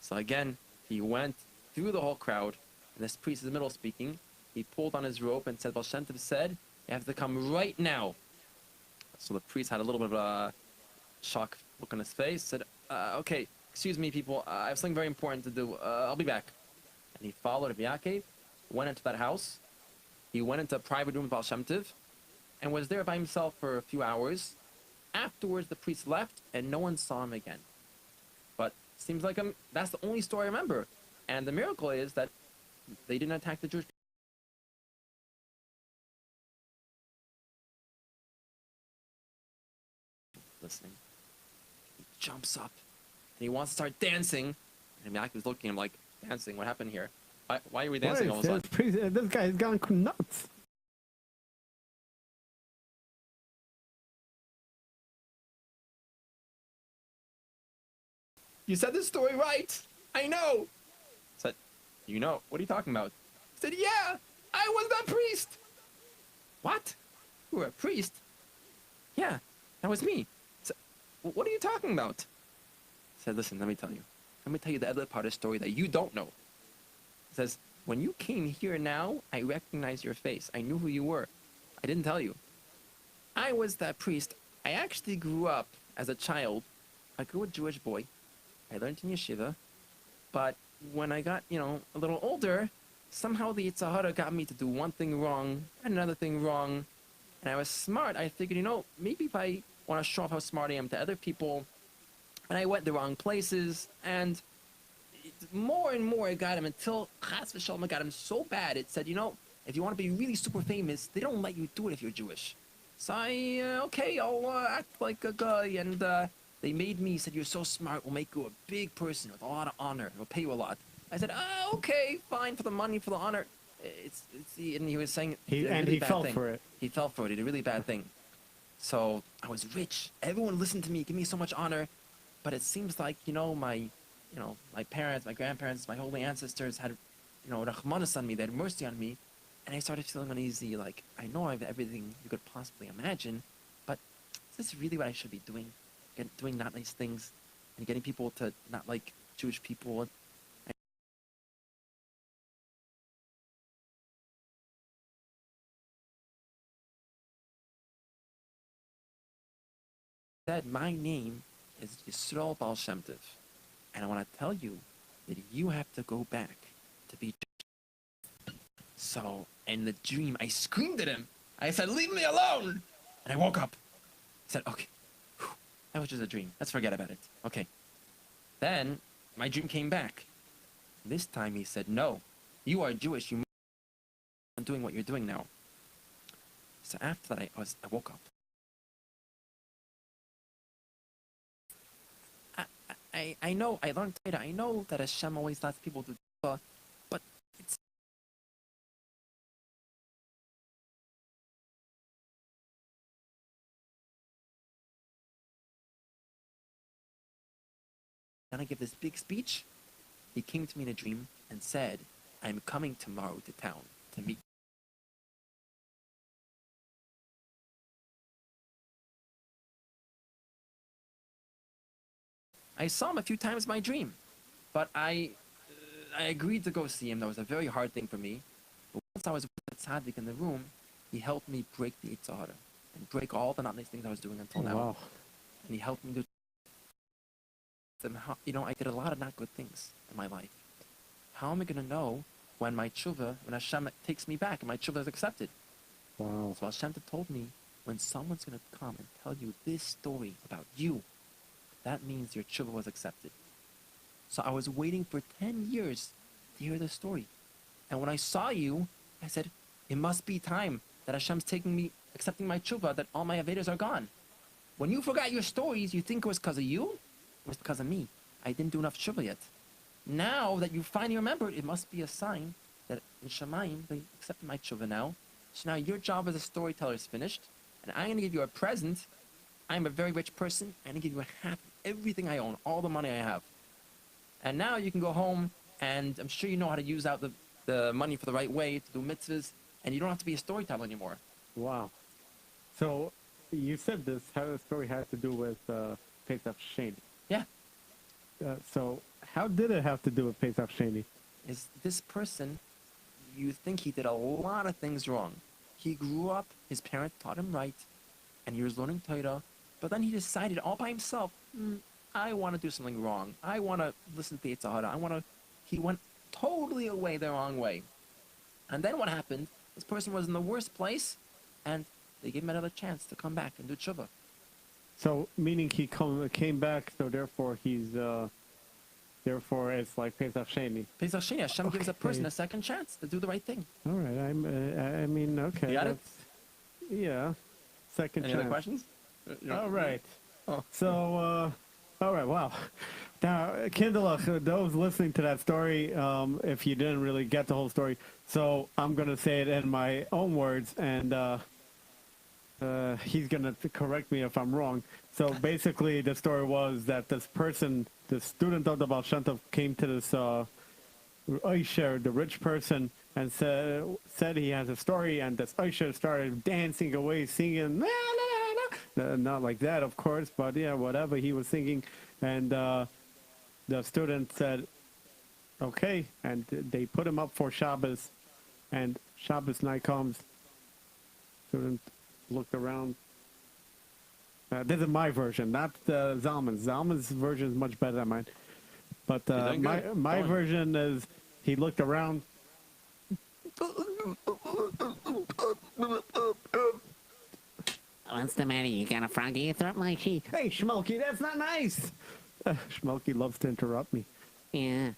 So again, he went through the whole crowd, and this priest in the middle speaking, he pulled on his rope and said, Baal Shem Tov said, you have to come right now. So the priest had a little bit of a shock look on his face, said, okay, excuse me, people, I have something very important to do. I'll be back. And he followed Yaakov, went into that house, He went into a private room with Baal Shem Tov and was there by himself for a few hours. Afterwards, the priest left and no one saw him again. But seems like that's the only story I remember. And the miracle is that they didn't attack the Jewish people. Listening. He jumps up and he wants to start dancing. And Malak was looking at him like, dancing? What happened here? Why are we dancing all of a sudden? This guy has gone nuts. You said this story right. I know. I said, you know? What are you talking about? I said, yeah, I was that priest. What? You were a priest? Yeah, that was me. I said, what are you talking about? I said, listen, let me tell you. Let me tell you the other part of the story that you don't know. It says, when you came here now, I recognized your face. I knew who you were. I didn't tell you. I was that priest. I actually grew up as a child. I grew a Jewish boy. I learned in yeshiva. But when I got, a little older, somehow the Yetzer Hara got me to do one thing wrong and another thing wrong. And I was smart. I figured, maybe if I want to show off how smart I am to other people, and I went the wrong places, and more and more I got him until Chas v'Shalom got him so bad. It said, if you want to be really super famous, they don't let you do it if you're Jewish. So I'll act like a guy, and they made me, said, you're so smart, we'll make you a big person with a lot of honor, we'll pay you a lot. I said, okay, fine, for the money, for the honor. And he was saying, he fell for it. He fell for it, he did a really bad thing. So I was rich, everyone listened to me, give me so much honor, but it seems like, my parents, my grandparents, my holy ancestors had, Rahmanas on me, they had mercy on me, and I started feeling uneasy, like, I know I have everything you could possibly imagine, but is this really what I should be doing? Doing not nice things, and getting people to not like Jewish people. Said, my name is Yisrael Baal Shem Tov, and I want to tell you that you have to go back to be Jewish. So, in the dream, I screamed at him. I said, leave me alone! And I woke up. I said, okay, that was just a dream. Let's forget about it. Okay. Then, my dream came back. This time he said, no, you are Jewish. You are doing what you're doing now. So after that, I woke up. I know, I learned Torah. I know that Hashem always lets people do Torah, but it's gonna give this big speech. He came to me in a dream and said, I'm coming tomorrow to town to meet. I saw him a few times in my dream, but I agreed to go see him. That was a very hard thing for me. But once I was with the tzaddik in the room, he helped me break the Yetzer Hara and break all the not nice things I was doing until now. Wow. And he helped me do them. I did a lot of not good things in my life. How am I going to know when my tshuva, when Hashem takes me back and my tshuva is accepted? Wow. So Hashem told me, when someone's going to come and tell you this story about you, that means your tshuva was accepted. So I was waiting for 10 years to hear the story. And when I saw you, I said, it must be time that Hashem's accepting my tshuva, that all my avedas are gone. When you forgot your stories, you think it was because of you? It was because of me. I didn't do enough tshuva yet. Now that you finally remembered, it must be a sign that in Shemayim, they accepted my tshuva now. So now your job as a storyteller is finished, and I'm going to give you a present. I'm a very rich person, and I'm going to give you half of everything I own, all the money I have. And now you can go home, and I'm sure you know how to use out the money for the right way to do mitzvahs, and you don't have to be a storyteller anymore. Wow. So you said how the story has to do with Pesach Sheni. Yeah. So how did it have to do with Pesach Sheni? Is this person, you think he did a lot of things wrong. He grew up, his parents taught him right, and he was learning Torah, but then he decided all by himself, I want to do something wrong. I want to listen to the Yetzer Hara. He went totally away the wrong way. And then what happened This person was in the worst place, and they gave him another chance to come back and do tshuva. So, meaning he came back, so therefore therefore it's like Pesach Sheni. Pesach Sheni, Hashem gives a person a second chance to do the right thing. All right, I mean, okay. You got it? Yeah, second Any chance. other questions? All right. Oh. So, all right, wow. Now, Kinderlach, those listening to that story, if you didn't really get the whole story, so I'm going to say it in my own words, and he's going to correct me if I'm wrong. So basically, the story was that this person, the student of the Baal Shem Tov, came to this Oisher, the rich person, and said he has a story, and this Oisher started dancing away, singing, not like that, of course, but yeah, whatever he was singing, and the student said, okay, and they put him up for Shabbos, and Shabbos night comes, student looked around. This is my version, not Zalman's. Zalman's version is much better than mine. But my version is, he looked around. What's the matter? You got a frog in your throat, my sheep? Hey, Shmulky, that's not nice. Shmulky loves to interrupt me. Yeah.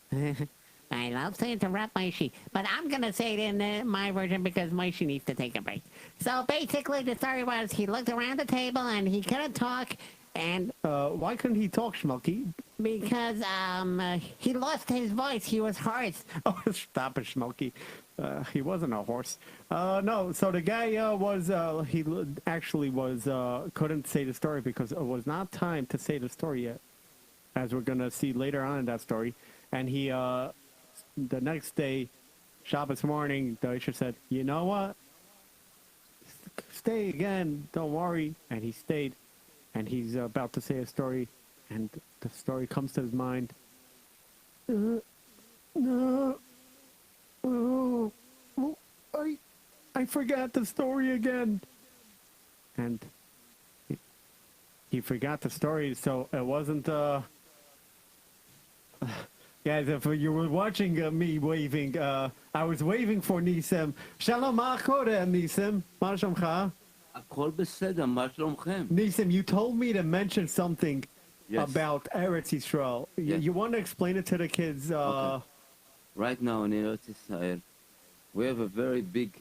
I love to interrupt Moshe, but I'm going to say it in my version because Moshe needs to take a break. So basically the story was he looked around the table and he couldn't talk, and why couldn't he talk, Shmulky? because he lost his voice. He was hoarse. Oh, stop it, Shmulky. He wasn't a horse. No, so the guy couldn't say the story because it was not time to say the story yet, as we're going to see later on in that story. And he, the next day, Shabbos morning, the Isha said, you know what? Stay again, don't worry. And he stayed, and he's about to say a story, and the story comes to his mind. No. Oh, I forgot the story again. And he forgot the story, so it wasn't, guys, if you were watching me waving, I was waving for Nisem. Shalom Achore, Nisem. Ma shlomcha? הכל בסדר, מה שלומכם? Nisem, you told me to mention something Yes. about Eretz Yisrael. Yes. You want to explain it to the kids? Okay. Right now in Eretz Israel, we have a very big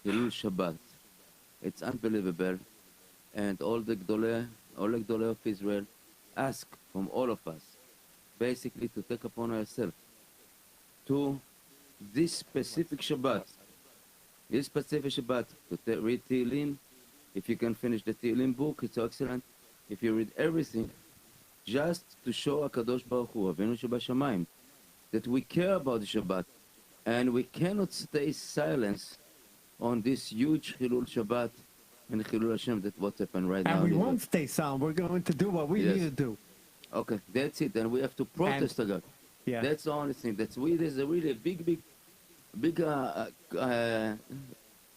Chilul Shabbat. It's unbelievable. And all the Gdolei of Israel ask from all of us, basically to take upon ourselves to this specific Shabbat, to read Tehillim. If you can finish the Tehillim book, it's excellent. If you read everything, just to show HaKadosh Baruch Hu, Avinu Shebashamayim, that we care about the Shabbat, and we cannot stay silent on this huge Chilul Shabbat and Chilul Hashem that what's happened right now. And we won't stay silent. We're going to do what we Yes. need to do. Okay, that's it. And we have to protest against. Yeah. That's the only thing. There's a really big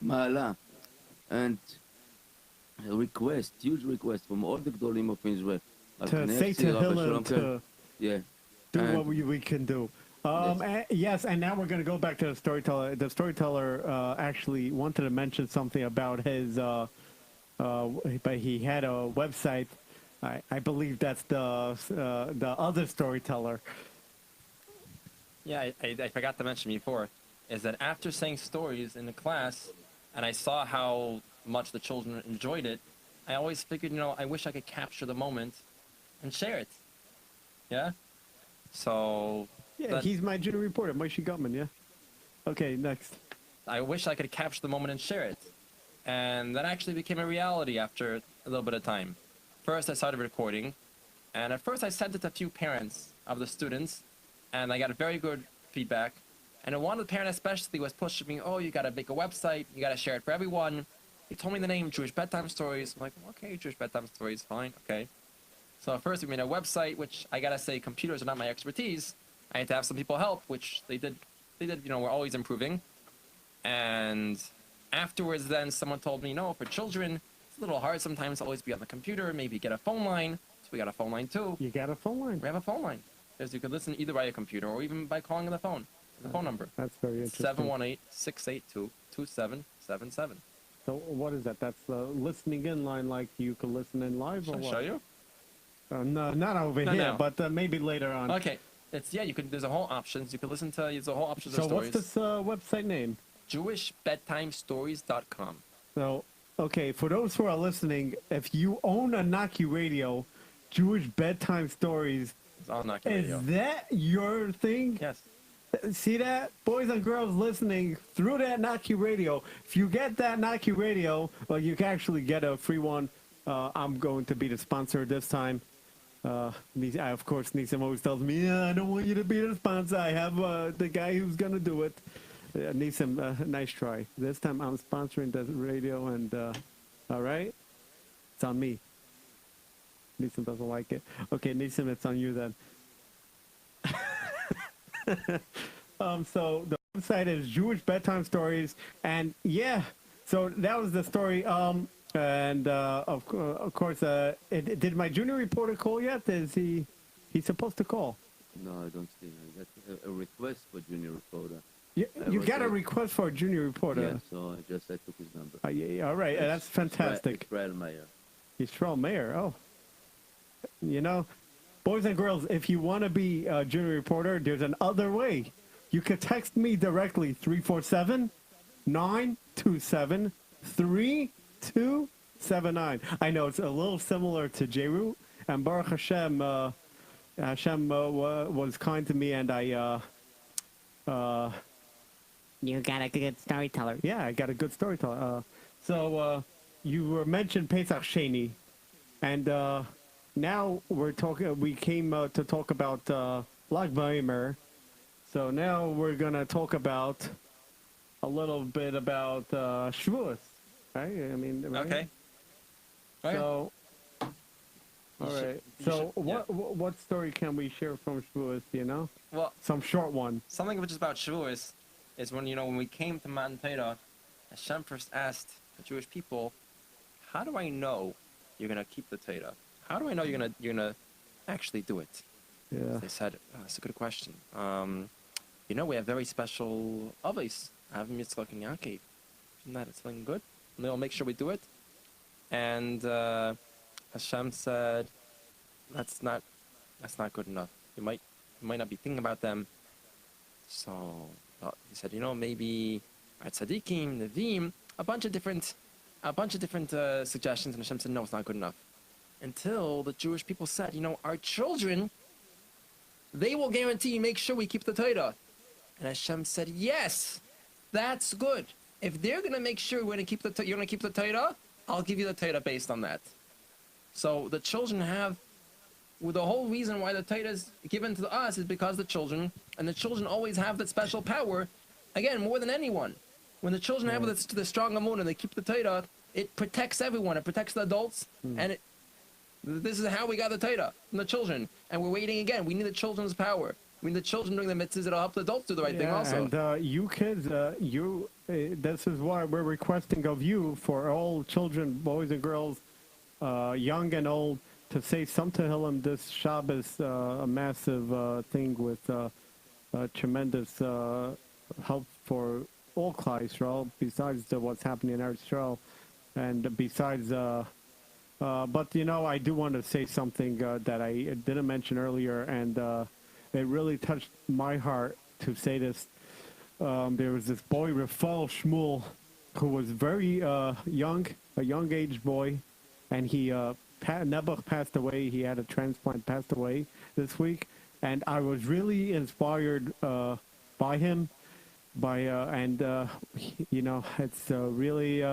ma'ala and a request, huge request from all the Gdolim of Israel. To say to Hillel to Yeah. do And- what we can do. Yes, and now we're going to go back to the storyteller. The storyteller actually wanted to mention something about his, but he had a website. I believe that's the other storyteller. Yeah, I forgot to mention before, is that after saying stories in the class, and I saw how much the children enjoyed it, I always figured, I wish I could capture the moment and share it. Yeah? So... Yeah, he's my junior reporter, Moshe Gutman, yeah? Okay, next. I wish I could capture the moment and share it. And that actually became a reality after a little bit of time. First, I started recording, and at first I sent it to a few parents of the students, and I got a very good feedback. And one of the parents especially was pushing me, oh, you gotta make a website, you gotta share it for everyone. He told me the name, Jewish Bedtime Stories. I'm like, okay, Jewish Bedtime Stories, fine, okay. So first we made a website, which I gotta say, computers are not my expertise. I had to have some people help, which they did, we're always improving. And afterwards then someone told me, for children, it's a little hard sometimes to always be on the computer, maybe get a phone line. So we got a phone line too. You got a phone line? We have a phone line. Because you could listen either by a computer or even by calling on the phone. The phone number. That's very interesting. 718-682-2777. So what is that? That's the listening in line, like you can listen in live, or Should I what? show you? No, not over here, no. but maybe later on. Okay. You can. There's a whole options. You can listen to. There's a whole options So of stories. what's this website name? JewishBedtimeStories.com. So, okay, for those who are listening, if you own a Naki radio, Jewish Bedtime Stories, It's on Naki Radio. is that your thing? Yes. See that? Boys and girls listening through that Naki radio. If you get that Naki radio, well, you can actually get a free one. I'm going to be the sponsor this time. Of course, Nissim always tells me, I don't want you to be the sponsor. I have the guy who's going to do it. Nissim, nice try. This time I'm sponsoring the radio, and all right? It's on me. Nissim doesn't like it. Okay, Nissim, it's on you then. So the website is Jewish Bedtime Stories, and yeah, so that was the story. And of course, did my junior reporter call yet? Is he's supposed to call? No, I don't see. I got a request for junior reporter. You got a request for a junior reporter? Yeah, so I took his number. Yeah, all right, that's fantastic. Israel Mayer. Israel Mayer, oh. You know, boys and girls, if you want to be a junior reporter, there's another way. You could text me directly, 347-927-3279. I know it's a little similar to Jroot, and Baruch Hashem, Hashem was kind to me, and You got a good storyteller. yeah, I got a good storyteller. So you were mentioned Pesach Sheni, and now we're talking. We came to talk about Lag BaOmer. So now we're gonna talk about a little bit about Shavuos, right? I mean, right? Okay. So, all right. So, what story can we share from Shavuos? Do you know? Well, Some short one. something which is about Shavuos is when we came to Matan Torah, Hashem first asked the Jewish people, "How do I know you're gonna keep the Torah? How do I know you're gonna actually do it?" Yeah. They said, "That's a good question. We have very special avos, Avim, Yitzchak, and Yaakov. Isn't that something good? And they'll make sure we do it." And Hashem said, "That's not good enough. You might not be thinking about them." So he said, maybe our tzaddikim, Nevi'im, a bunch of different suggestions, and Hashem said, "No, it's not good enough." Until the Jewish people said, "Our children, they will guarantee make sure we keep the Torah." And Hashem said, "Yes, that's good. If they're going to make sure you're going to keep the Torah, I'll give you the Torah based on that." So the children the whole reason why the Torah is given to us is because the children always have that special power, again, more than anyone. When the children have the strong emunah and they keep the Torah, it protects everyone. It protects the adults, and this is how we got the Torah from the children. And we're waiting again. We need the children's power. We need the children doing the mitzvahs that'll help the adults do the right thing also. And you kids, this is why we're requesting of you, for all children, boys and girls, young and old, to say some Tehillim this Shabbos, a massive thing with tremendous help for all Klal Yisrael, besides what's happening in Eretz Yisrael, and besides. But I do want to say something that I didn't mention earlier, and it really touched my heart to say this. There was this boy, Rafael Shmuel, who was very young, a young age boy, and he Nebuch passed away. He had a transplant, passed away this week, and I was really inspired by him. It's really.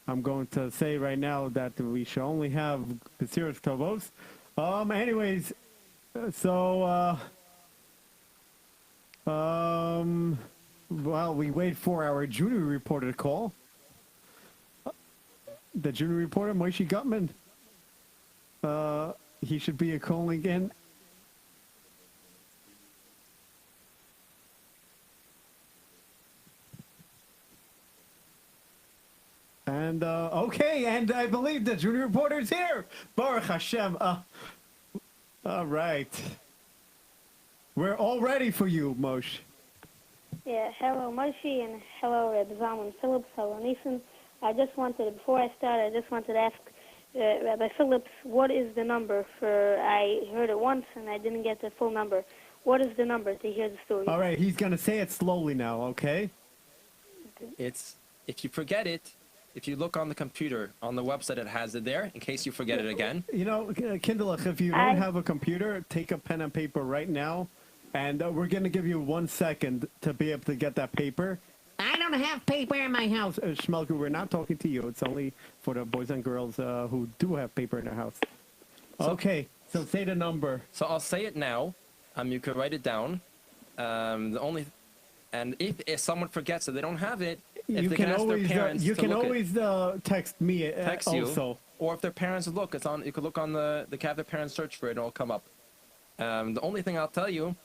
I'm going to say right now that we should only have B'siras Tovos. Anyways, so while we wait for our junior reporter to call, the junior reporter, Moshe Gutman, he should be calling in. And, okay, and I believe the junior reporter is here. Baruch Hashem. All right. We're all ready for you, Moshe. Yeah, hello Moshe and hello Rabbi Zalman Phillips, hello Neeson. Before I start, I just wanted to ask Rabbi Phillips, what is the number for, I heard it once and I didn't get the full number. What is the number to hear the story? All right, he's going to say it slowly now, okay? It's, if you forget it, if you look on the computer, on the website, it has it there, in case you forget it again. You know, Kindlech, if you don't have a computer, take a pen and paper right now, and we're going to give you 1 second to be able to get that paper. I don't have paper in my house. Shmelku, we're not talking to you. It's only for the boys and girls who do have paper in their house. Okay, so say the number. So I'll say it now. You could write it down. And if someone forgets it, they don't have it, if they can ask their parents you to can look always text me text also. You, or if their parents look, it's on. You could look on the have their parents search for it, and it'll come up. The only thing I'll tell you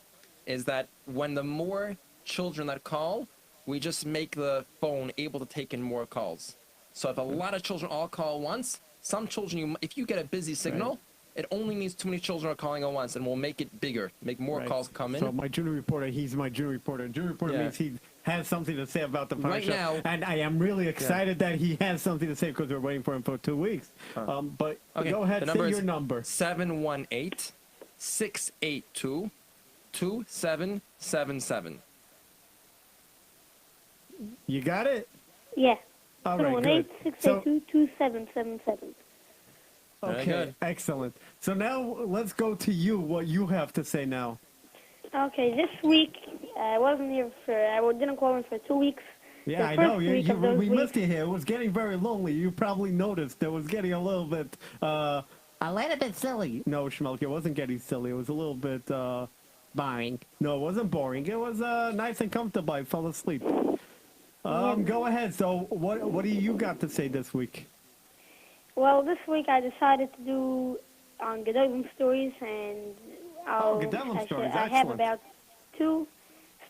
is that when the more children that call, we just make the phone able to take in more calls. So if a lot of children all call once, some children, if you get a busy signal, it only means too many children are calling at once, and we'll make it bigger, make more calls come in. So my junior reporter, he's my junior reporter. Junior reporter means he has something to say about the parsha. Right now, and I am really excited that he has something to say because we're waiting for him for 2 weeks. But go ahead, say your number. 718-682-2777. You got it? Yeah. All right, good. 718-682-2777. Okay, excellent. So now let's go to you, what you have to say now. Okay, this week I wasn't here I didn't call in for 2 weeks. Yeah, I know. We missed you here. It was getting very lonely. You probably noticed it was getting a little bit silly. No, Shmelk, it wasn't getting silly. It was a little bit boring. No, it wasn't boring. It was nice and comfortable. I fell asleep. Go ahead. So what do you got to say this week? Well, this week I decided to do on Gedolim stories, and I have about 2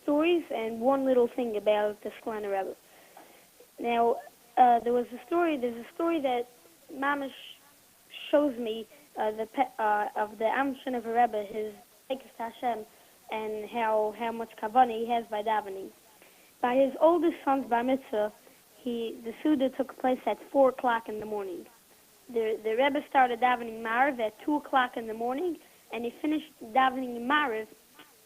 stories and 1 little thing about the Sklana Rebbe. Now, there's a story that Mamash shows me of the Amshin of a Rebbe, his Ekes Hashem, and how much kavanah he has by davening. By his oldest son's bar mitzvah, the Suda took place at 4 o'clock in the morning. The Rebbe started davening Mariv at 2 o'clock in the morning, and he finished davening Mariv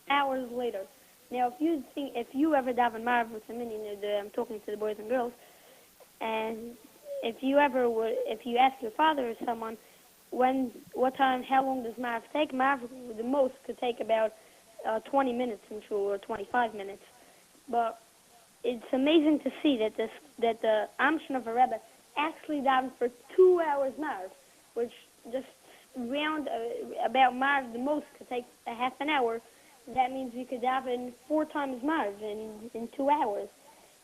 hours later. Now, if you ever daven Mariv with a minion, I'm talking to the boys and girls, and if you ask your father or someone, how long does Mariv take? Mariv, the most, could take about 20 minutes in shul, or 25 minutes. But it's amazing to see that the Amshin of a Rebbe actually davened for 2 hours Mariv, which just about Mariv the most could take a half an hour. That means you could daven 4 times Mariv in 2 hours,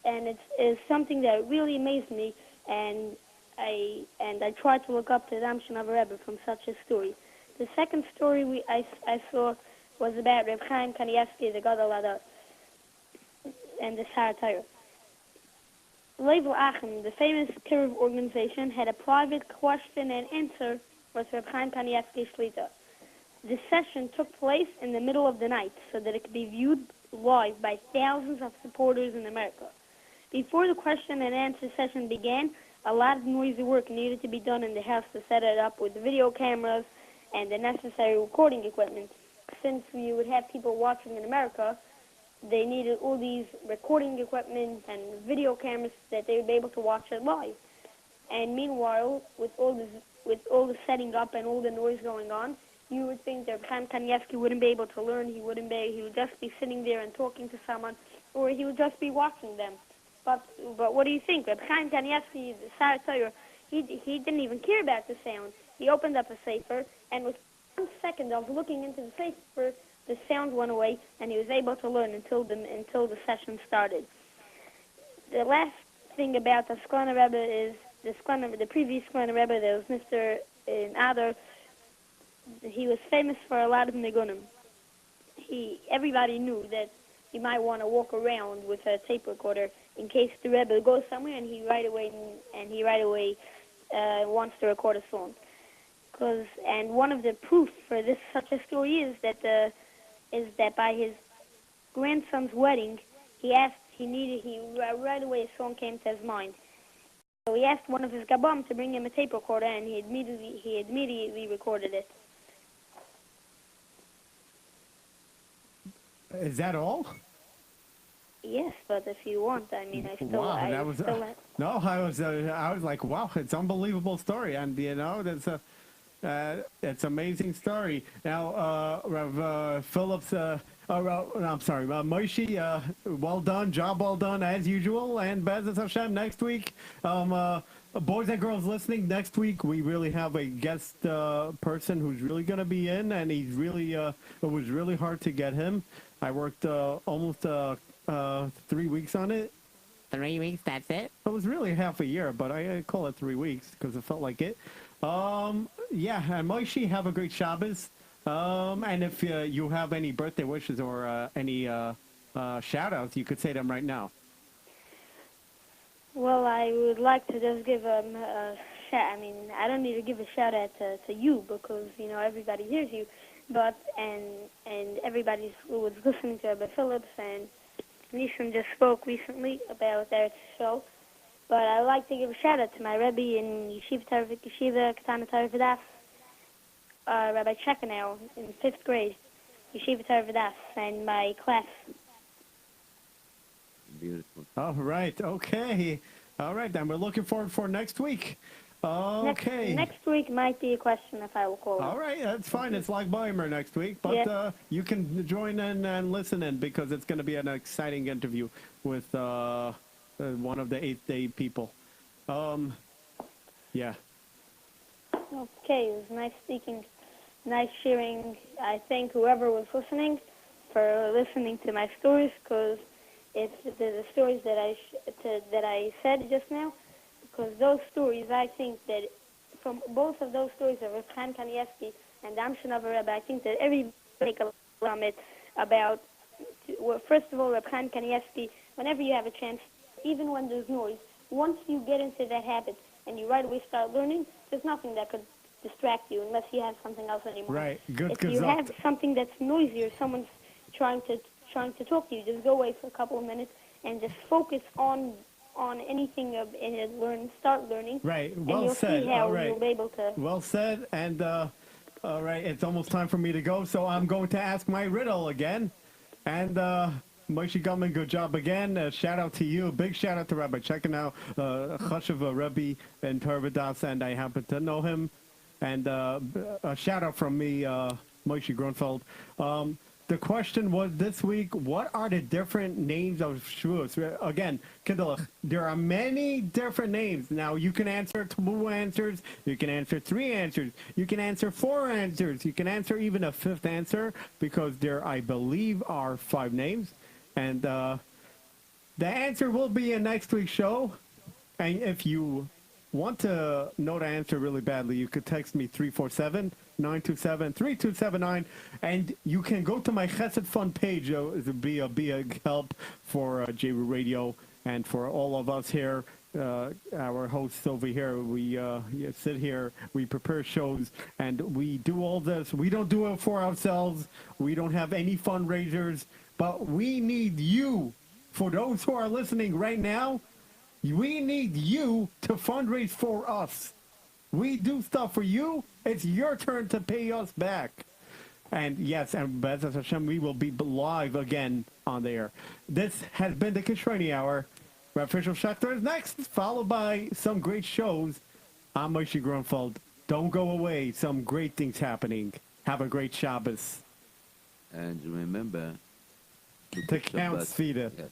and it's something that really amazed me, and I tried to look up the Amshin of a Rebbe from such a story. The second story I saw was about Reb Chaim Kanievsky, the Gadol Adar, and the Saratayr. Level Achim, the famous Kiruv organization, had a private question and answer with Reb Chaim Kanievsky Shlita. The session took place in the middle of the night so that it could be viewed live by thousands of supporters in America. Before the question and answer session began, a lot of noisy work needed to be done in the house to set it up with video cameras and the necessary recording equipment. Since we would have people watching in America, they needed all these recording equipment and video cameras that they would be able to watch it live. And meanwhile, with all the setting up and all the noise going on, you would think that Chaim Kanievsky wouldn't be able to learn. He would just be sitting there and talking to someone, or he would just be watching them. But what do you think? Reb Chaim Kanievsky, the Saratayr, he didn't even care about the sound. He opened up a sefer, and with 1 second of looking into the sefer, the sound went away, and he was able to learn until the session started. The last thing about the Sklana Rebbe is the previous Sklana Rebbe. There was Mr. Adar. He was famous for a lot of nigunim. Everybody knew that he might want to walk around with a tape recorder in case the Rebbe goes somewhere and he right away wants to record a song. And one of the proof for such a story is that by his grandson's wedding, right away a song came to his mind. So he asked one of his gabam to bring him a tape recorder, and he immediately recorded it. Is that all? Yes, but if you want, I mean, I still, Wow, I still. no, I was like, wow, it's unbelievable story, and you know, that's a, it's amazing story. Now, Rav Phillips, I'm sorry, Moshe, well done, job well done as usual, and Bezos Hashem next week. Boys and girls listening, next week we really have a guest person who's really going to be in, and he's really, it was really hard to get him. I worked almost 3 weeks on it. 3 weeks, that's it? It was really half a year, but I call it 3 weeks because it felt like it. Yeah, and Moshe, have a great Shabbos. And if you have any birthday wishes or any shout-outs, you could say them right now. Well, I would like to just give a shout. I mean, I don't need to give a shout-out to you because, you know, everybody hears you. But, and everybody who was listening to Rabbi Phillips, and Nishan just spoke recently about their show. But I'd like to give a shout-out to my rabbi in Yeshiva Katana Torah V'Daf, Rabbi Chekanow in 5th grade, Yeshiva Torah V'Daf, and my class. Beautiful. All right, okay. All right, then we're looking forward for next week. Okay. Next week might be a question if I will call. All right, that's fine. It's like Weimer next week, but you can join in and listen in because it's going to be an exciting interview with one of the 8th day people. Yeah. Okay, it was nice speaking, nice sharing. I thank whoever was listening for listening to my stories, because it's the stories that I said just now. Because those stories, I think that from both of those stories of Reb Chaim Kanievsky and Damshan of a Rebbe, I think that everybody take a from it about, well, first of all, Reb Chaim Kanievsky, whenever you have a chance, even when there's noise, once you get into that habit and you right away start learning, there's nothing that could distract you unless you have something else anymore. Right. Good. If you have something that's noisy or someone's trying to talk to you, just go away for a couple of minutes and just focus on anything and start learning. Right. Well and you'll said. See how all right. You'll be able to. Well said. And all right, it's almost time for me to go, so I'm going to ask my riddle again. And Moshe Gutman, good job again. Shout out to you. Big shout out to Rabbi Chekanow, Chashuv Rebbe in Torah V'Daf, and I happen to know him. And a shout out from me, Moshe Grunfeld. The question was this week, what are the different names of Shavuos? Again, Kindlech, there are many different names. Now, you can answer 2 answers. You can answer 3 answers. You can answer 4 answers. You can answer even a 5th answer, because there, I believe, are 5 names. And the answer will be in next week's show. And if you want to know the answer really badly, you could text me 347-927-3279, and you can go to my Chesed Fund page. It would be a big help for JEWISH Radio and for all of us here, our hosts over here. We sit here, we prepare shows, and we do all this. We don't do it for ourselves. We don't have any fundraisers, but we need you. For those who are listening right now, we need you to fundraise for us. We do stuff for you. It's your turn to pay us back. And yes, and Bezos Hashem, we will be live again on the air. This has been the Kishroni Hour. Official Schechter is next, followed by some great shows. I'm Moshe Grunfeld. Don't go away. Some great things happening. Have a great Shabbos. And remember to count Sfida. Yes.